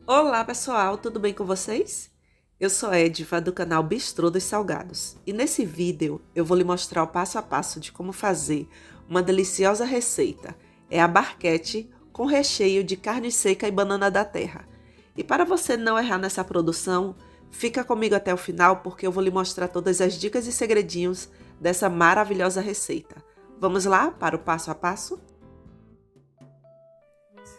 Olá pessoal, tudo bem com vocês? Eu sou Ediva do canal Bistrô dos Salgados e nesse vídeo eu vou lhe mostrar o passo a passo de como fazer uma deliciosa receita. É a barquete com recheio de carne seca e banana da terra. E para você não errar nessa produção, fica comigo até o final porque eu vou lhe mostrar todas as dicas e segredinhos dessa maravilhosa receita. Vamos lá para o passo a passo?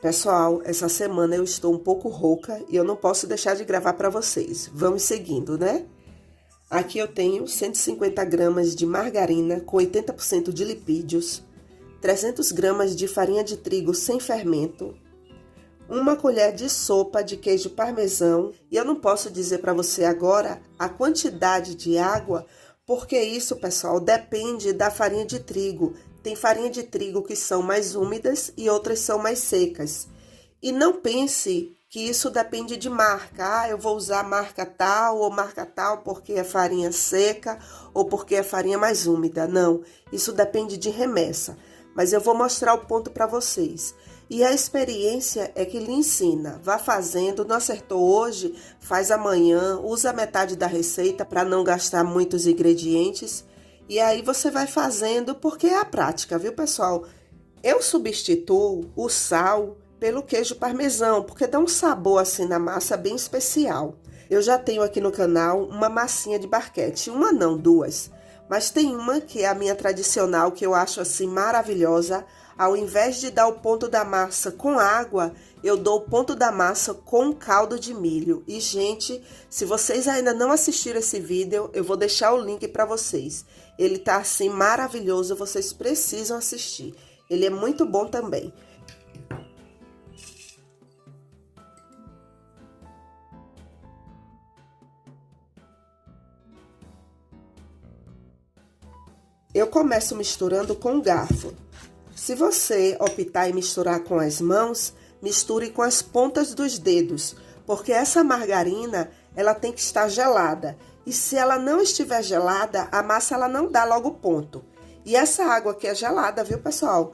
Pessoal, essa semana eu estou um pouco rouca e eu não posso deixar de gravar para vocês. Vamos seguindo, né? Aqui eu tenho 150 gramas de margarina com 80% de lipídios, 300 gramas de farinha de trigo sem fermento, uma colher de sopa de queijo parmesão, e eu não posso dizer para você agora a quantidade de água, porque isso, pessoal, depende da farinha de trigo. Tem farinha de trigo que são mais úmidas e outras são mais secas. E não pense que isso depende de marca. Ah, eu vou usar marca tal ou marca tal porque é farinha seca ou porque é farinha mais úmida. Não, isso depende de remessa. Mas eu vou mostrar o ponto para vocês. E a experiência é que lhe ensina. Vá fazendo, não acertou hoje, faz amanhã, usa metade da receita para não gastar muitos ingredientes. E aí você vai fazendo porque é a prática, viu, pessoal? Eu substituo o sal pelo queijo parmesão, porque dá um sabor assim na massa bem especial. Eu já tenho aqui no canal uma massinha de barquete, uma não, duas. Mas tem uma que é a minha tradicional, que eu acho assim maravilhosa. Ao invés de dar o ponto da massa com água, eu dou o ponto da massa com caldo de milho. E, gente, se vocês ainda não assistiram esse vídeo, eu vou deixar o link para vocês. Ele tá assim maravilhoso, vocês precisam assistir. Ele é muito bom também. Eu começo misturando com o garfo. Se você optar em misturar com as mãos, misture com as pontas dos dedos, porque essa margarina, ela tem que estar gelada. E se ela não estiver gelada, a massa ela não dá logo ponto. E essa água aqui é gelada, viu, pessoal?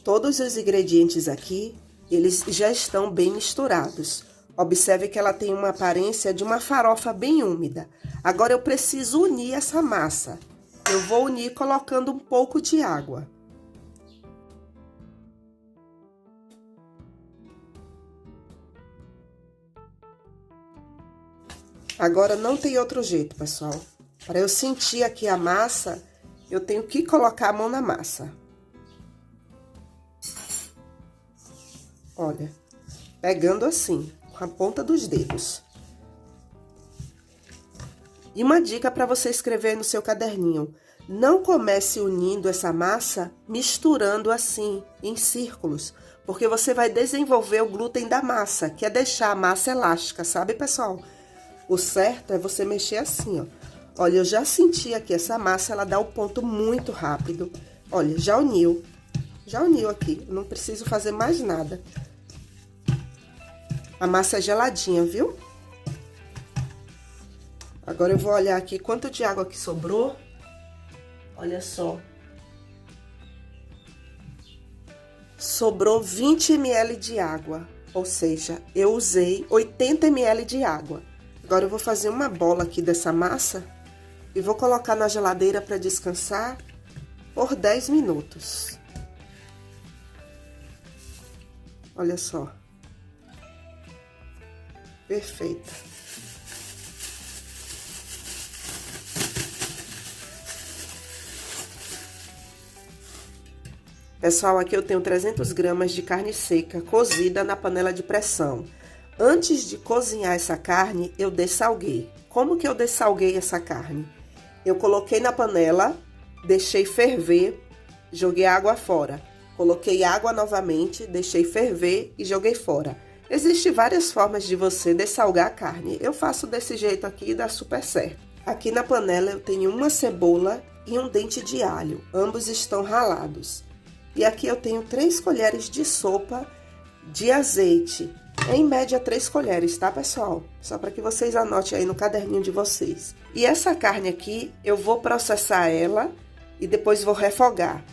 Todos os ingredientes aqui, eles já estão bem misturados. Observe que ela tem uma aparência de uma farofa bem úmida. Agora eu preciso unir essa massa. Eu vou unir colocando um pouco de água. Agora não tem outro jeito, pessoal. Para eu sentir aqui a massa, eu tenho que colocar a mão na massa. Olha, pegando assim, com a ponta dos dedos. E uma dica para você escrever no seu caderninho: não comece unindo essa massa misturando assim, em círculos, porque você vai desenvolver o glúten da massa, que é deixar a massa elástica, sabe, pessoal? O certo é você mexer assim, ó. Olha, eu já senti aqui essa massa, ela dá o ponto muito rápido. Olha, já uniu aqui, eu não preciso fazer mais nada. A massa é geladinha, viu? Agora eu vou olhar aqui quanto de água que sobrou. Olha só. Sobrou 20 ml de água, ou seja, eu usei 80 ml de água. Agora eu vou fazer uma bola aqui dessa massa e vou colocar na geladeira para descansar por 10 minutos. Olha só. Perfeita. Pessoal, aqui eu tenho 300 gramas de carne seca cozida na panela de pressão. Antes de cozinhar essa carne, eu dessalguei. Como que eu dessalguei essa carne? Eu coloquei na panela, deixei ferver, joguei a água fora. Coloquei água novamente, deixei ferver e joguei fora. Existem várias formas de você dessalgar a carne. Eu faço desse jeito aqui e dá super certo. Aqui na panela eu tenho uma cebola e um dente de alho. Ambos estão ralados. E aqui eu tenho 3 colheres de sopa de azeite. Em média, 3 colheres, tá, pessoal? Só para que vocês anotem aí no caderninho de vocês. E essa carne aqui, eu vou processar ela e depois vou refogar.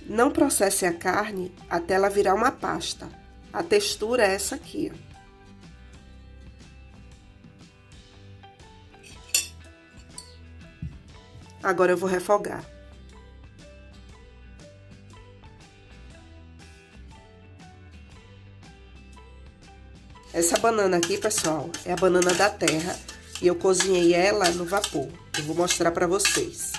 Não processe a carne até ela virar uma pasta. A textura é essa aqui, ó. Agora eu vou refogar. Essa banana aqui, pessoal, é a banana da terra e eu cozinhei ela no vapor. Eu vou mostrar pra vocês.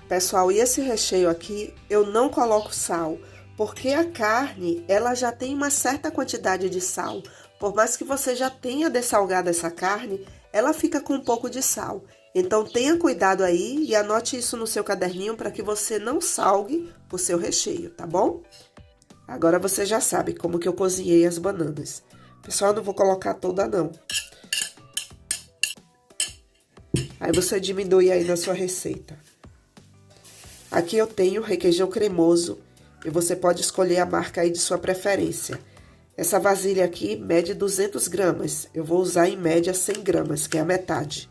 Pessoal, e esse recheio aqui, eu não coloco sal, porque a carne, ela já tem uma certa quantidade de sal. Por mais que você já tenha dessalgado essa carne, ela fica com um pouco de sal. Então, tenha cuidado aí e anote isso no seu caderninho para que você não salgue o seu recheio, tá bom? Agora você já sabe como que eu cozinhei as bananas. Pessoal, eu não vou colocar toda, não. Aí você diminui aí na sua receita. Aqui eu tenho requeijão cremoso e você pode escolher a marca aí de sua preferência. Essa vasilha aqui mede 200 gramas. Eu vou usar em média 100 gramas, que é a metade.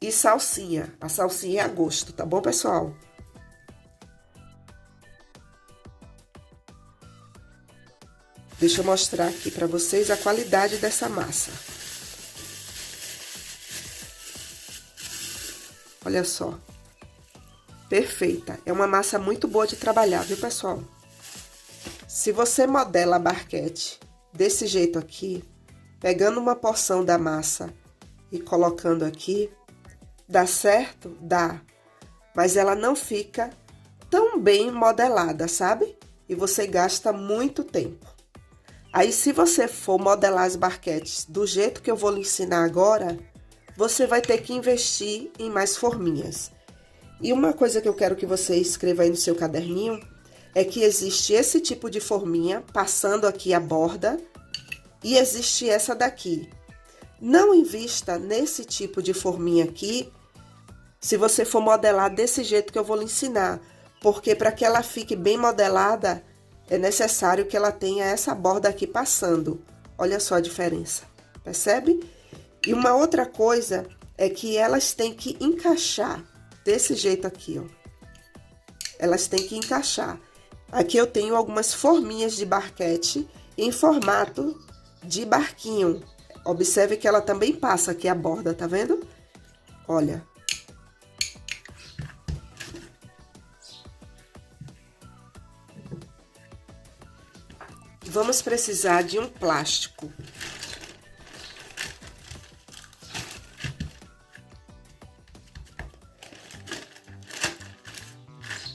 E salsinha. A salsinha é a gosto, tá bom, pessoal? Deixa eu mostrar aqui pra vocês a qualidade dessa massa. Olha só. Perfeita. É uma massa muito boa de trabalhar, viu, pessoal? Se você modela a barquete desse jeito aqui, pegando uma porção da massa e colocando aqui, dá certo? Dá. Mas ela não fica tão bem modelada, sabe? E você gasta muito tempo. Aí, se você for modelar as barquetes do jeito que eu vou lhe ensinar agora, você vai ter que investir em mais forminhas. E uma coisa que eu quero que você escreva aí no seu caderninho é que existe esse tipo de forminha passando aqui a borda e existe essa daqui. Não invista nesse tipo de forminha aqui se você for modelar desse jeito que eu vou lhe ensinar, porque para que ela fique bem modelada é necessário que ela tenha essa borda aqui passando. Olha só a diferença, percebe? E uma outra coisa é que elas têm que encaixar desse jeito aqui, ó. Elas têm que encaixar. Aqui eu tenho algumas forminhas de barquete em formato de barquinho. Observe que ela também passa aqui a borda, tá vendo? Olha. Vamos precisar de um plástico.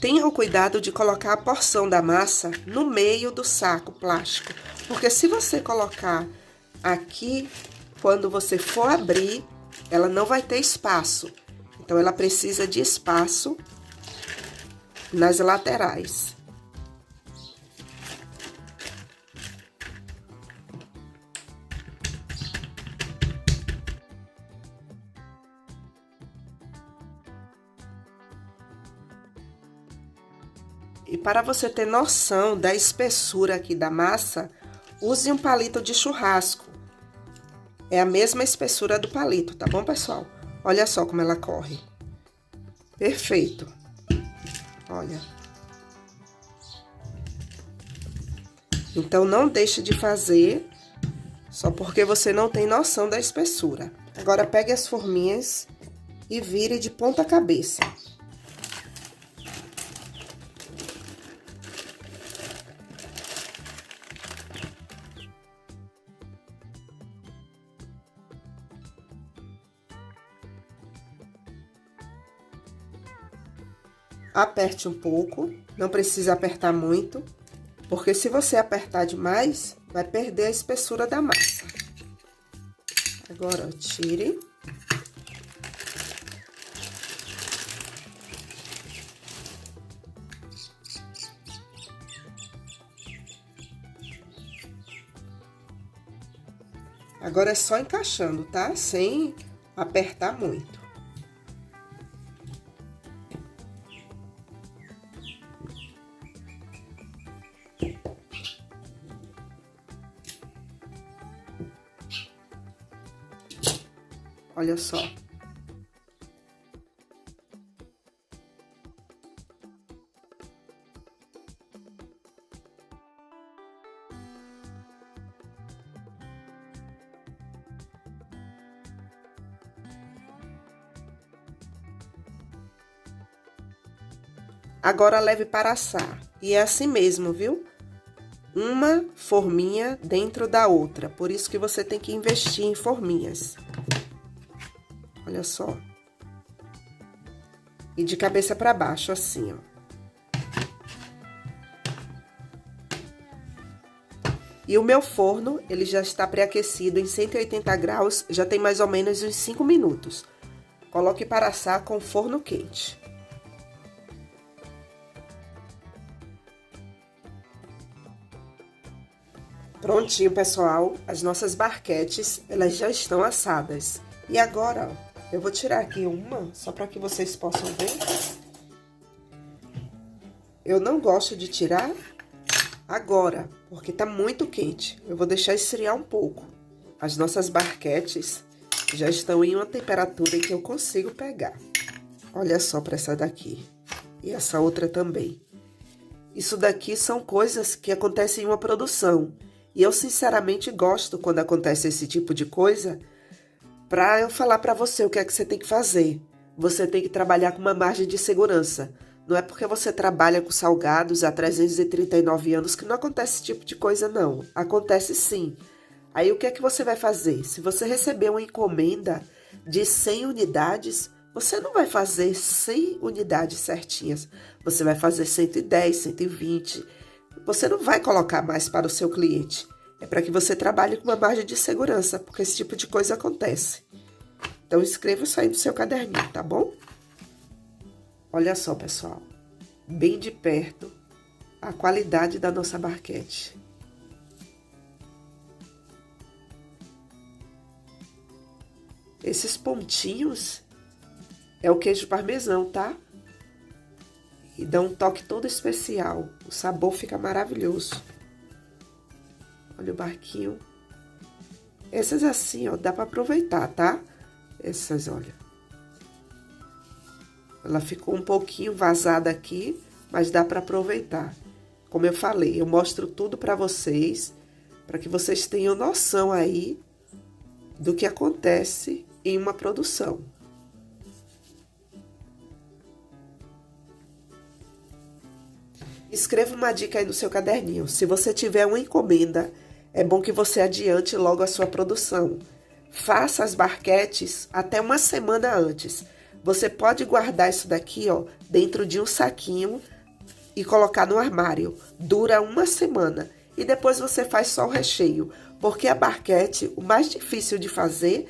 Tenha o cuidado de colocar a porção da massa no meio do saco plástico, porque se você colocar aqui, quando você for abrir, ela não vai ter espaço. Então, ela precisa de espaço nas laterais. E para você ter noção da espessura aqui da massa, use um palito de churrasco. É a mesma espessura do palito, tá bom, pessoal? Olha só como ela corre. Perfeito. Olha. Então, não deixe de fazer só porque você não tem noção da espessura. Agora, pegue as forminhas e vire de ponta cabeça. Aperte um pouco, não precisa apertar muito, porque se você apertar demais, vai perder a espessura da massa. Agora, ó, tire. Agora é só encaixando, tá? Sem apertar muito. Olha só. Agora leve para assar. E é assim mesmo, viu? Uma forminha dentro da outra. Por isso que você tem que investir em forminhas. Olha só. E de cabeça para baixo, assim, ó. E o meu forno, ele já está pré-aquecido em 180 graus, já tem mais ou menos uns 5 minutos. Coloque para assar com forno quente. Prontinho, pessoal. As nossas barquetes, elas já estão assadas. E agora, ó, eu vou tirar aqui uma, só para que vocês possam ver. Eu não gosto de tirar agora, porque tá muito quente. Eu vou deixar esfriar um pouco. As nossas barquetes já estão em uma temperatura em que eu consigo pegar. Olha só para essa daqui. E essa outra também. Isso daqui são coisas que acontecem em uma produção. E eu, sinceramente, gosto quando acontece esse tipo de coisa, para eu falar para você o que é que você tem que fazer. Você tem que trabalhar com uma margem de segurança. Não é porque você trabalha com salgados há 339 anos que não acontece esse tipo de coisa, não. Acontece sim. Aí, o que é que você vai fazer? Se você receber uma encomenda de 100 unidades, você não vai fazer 100 unidades certinhas. Você vai fazer 110, 120. Você não vai colocar mais para o seu cliente. É para que você trabalhe com uma margem de segurança, porque esse tipo de coisa acontece. Então, escreva isso aí no seu caderninho, tá bom? Olha só, pessoal. Bem de perto, a qualidade da nossa barquete. Esses pontinhos é o queijo parmesão, tá? E dá um toque todo especial. O sabor fica maravilhoso. Olha o barquinho. Essas assim, ó, dá pra aproveitar, tá? Essas, olha. Ela ficou um pouquinho vazada aqui, mas dá pra aproveitar. Como eu falei, eu mostro tudo pra vocês, para que vocês tenham noção aí do que acontece em uma produção. Escreva uma dica aí no seu caderninho. Se você tiver uma encomenda, é bom que você adiante logo a sua produção. Faça as barquetes até uma semana antes. Você pode guardar isso daqui, ó, dentro de um saquinho e colocar no armário. Dura uma semana. E depois você faz só o recheio. Porque a barquete, o mais difícil de fazer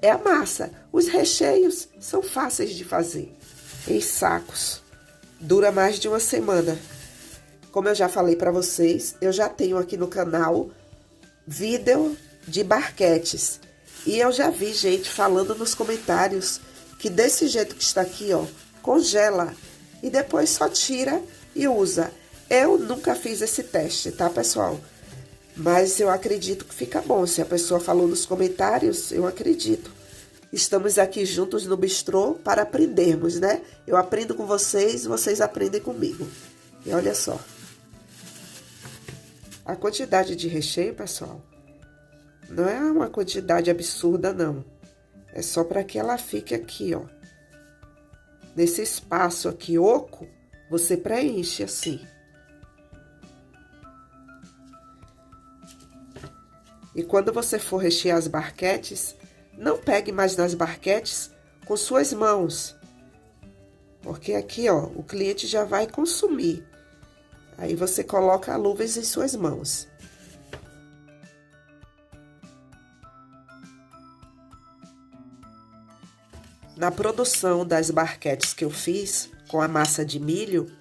é a massa. Os recheios são fáceis de fazer. Em sacos. Dura mais de uma semana. Como eu já falei para vocês, eu já tenho aqui no canal vídeo de barquetes. E eu já vi gente falando nos comentários que desse jeito que está aqui, ó, congela. E depois só tira e usa. Eu nunca fiz esse teste, tá, pessoal? Mas eu acredito que fica bom. Se a pessoa falou nos comentários, eu acredito. Estamos aqui juntos no bistrô para aprendermos, né? Eu aprendo com vocês, vocês aprendem comigo. E olha só. A quantidade de recheio, pessoal, não é uma quantidade absurda, não. É só para que ela fique aqui, ó. Nesse espaço aqui oco, você preenche assim. E quando você for rechear as barquetes, não pegue mais nas barquetes com suas mãos. Porque aqui, ó, o cliente já vai consumir. Aí você coloca a luvas em suas mãos. Na produção das barquetes que eu fiz com a massa de milho,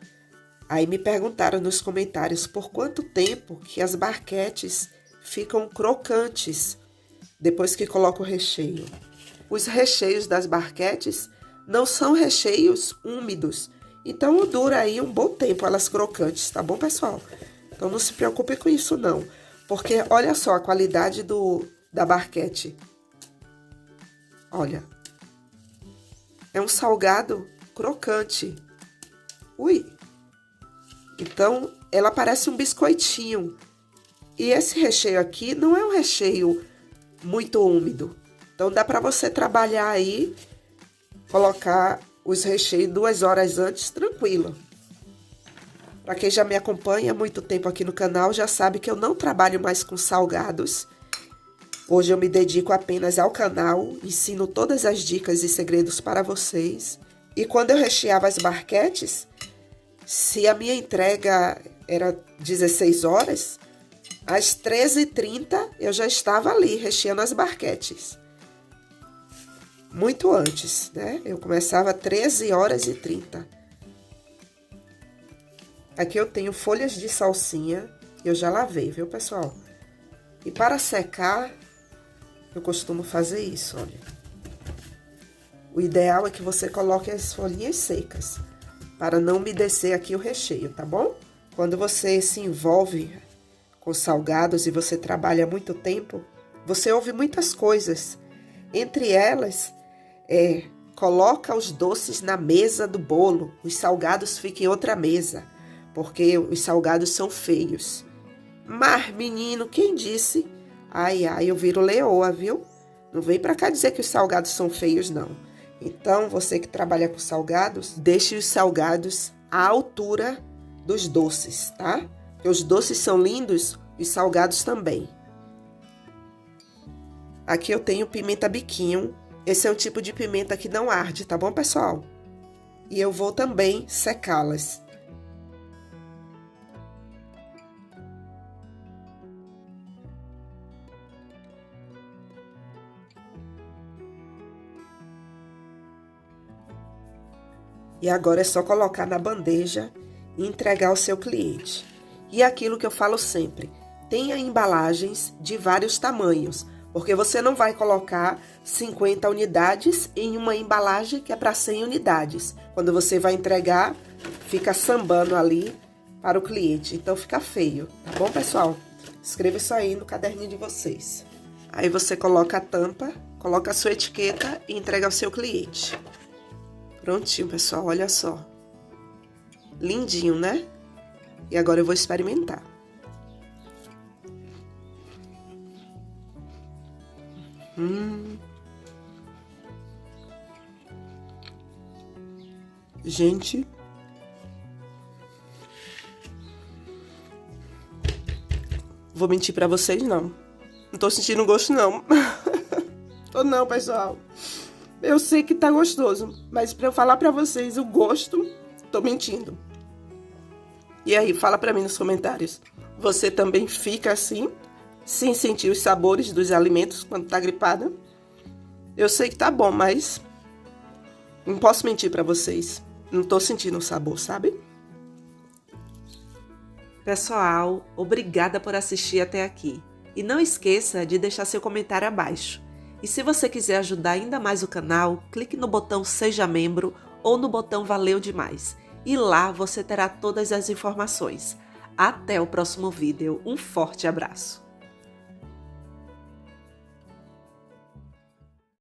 aí me perguntaram nos comentários por quanto tempo que as barquetes ficam crocantes. depois que coloco o recheio. Os recheios das barquetes não são recheios úmidos, então dura aí um bom tempo elas crocantes, tá bom, pessoal? Então não se preocupe com isso não, porque olha só a qualidade da barquete. Olha, é um salgado crocante. Ui! Então ela parece um biscoitinho. E esse recheio aqui não é um recheio muito úmido. Então dá para você trabalhar aí, colocar os recheios 2 horas antes, tranquilo. Para quem já me acompanha há muito tempo aqui no canal, já sabe que eu não trabalho mais com salgados. Hoje eu me dedico apenas ao canal, ensino todas as dicas e segredos para vocês. E quando eu recheava as barquetes, se a minha entrega era 16 horas, às 13h30 eu já estava ali recheando as barquetes. Muito antes, né? Eu começava às 13h30. Aqui eu tenho folhas de salsinha, eu já lavei, viu, pessoal? E para secar, eu costumo fazer isso, olha. O ideal é que você coloque as folhinhas secas, para não umedecer aqui o recheio, tá bom? Quando você se envolve com salgados e você trabalha muito tempo, você ouve muitas coisas. Entre elas, coloca os doces na mesa do bolo, os salgados ficam em outra mesa, porque os salgados são feios. Mas, menino, quem disse? Ai, eu viro leoa, viu? Não vem pra cá dizer que os salgados são feios, não. Então, você que trabalha com salgados, deixe os salgados à altura dos doces, tá? Porque os doces são lindos, os salgados também. Aqui eu tenho pimenta biquinho. Esse é um tipo de pimenta que não arde, tá bom, pessoal? E eu vou também secá-las. E agora é só colocar na bandeja e entregar ao seu cliente. E aquilo que eu falo sempre, tenha embalagens de vários tamanhos, porque você não vai colocar 50 unidades em uma embalagem que é para 100 unidades. Quando você vai entregar, fica sambando ali para o cliente, então fica feio, tá bom, pessoal? Escreva isso aí no caderninho de vocês. Aí você coloca a tampa, coloca a sua etiqueta e entrega ao seu cliente. Prontinho, pessoal, olha só. Lindinho, né? E agora eu vou experimentar. Gente. Vou mentir pra vocês, não. Não tô sentindo gosto, não. Tô não, pessoal. Eu sei que tá gostoso, mas pra eu falar pra vocês o gosto, tô mentindo. E aí, fala pra mim nos comentários. Você também fica assim, sem sentir os sabores dos alimentos quando tá gripada? Eu sei que tá bom, mas não posso mentir pra vocês. Não tô sentindo o sabor, sabe? Pessoal, obrigada por assistir até aqui. E não esqueça de deixar seu comentário abaixo. E se você quiser ajudar ainda mais o canal, clique no botão Seja Membro ou no botão Valeu Demais. E lá você terá todas as informações. Até o próximo vídeo. Um forte abraço!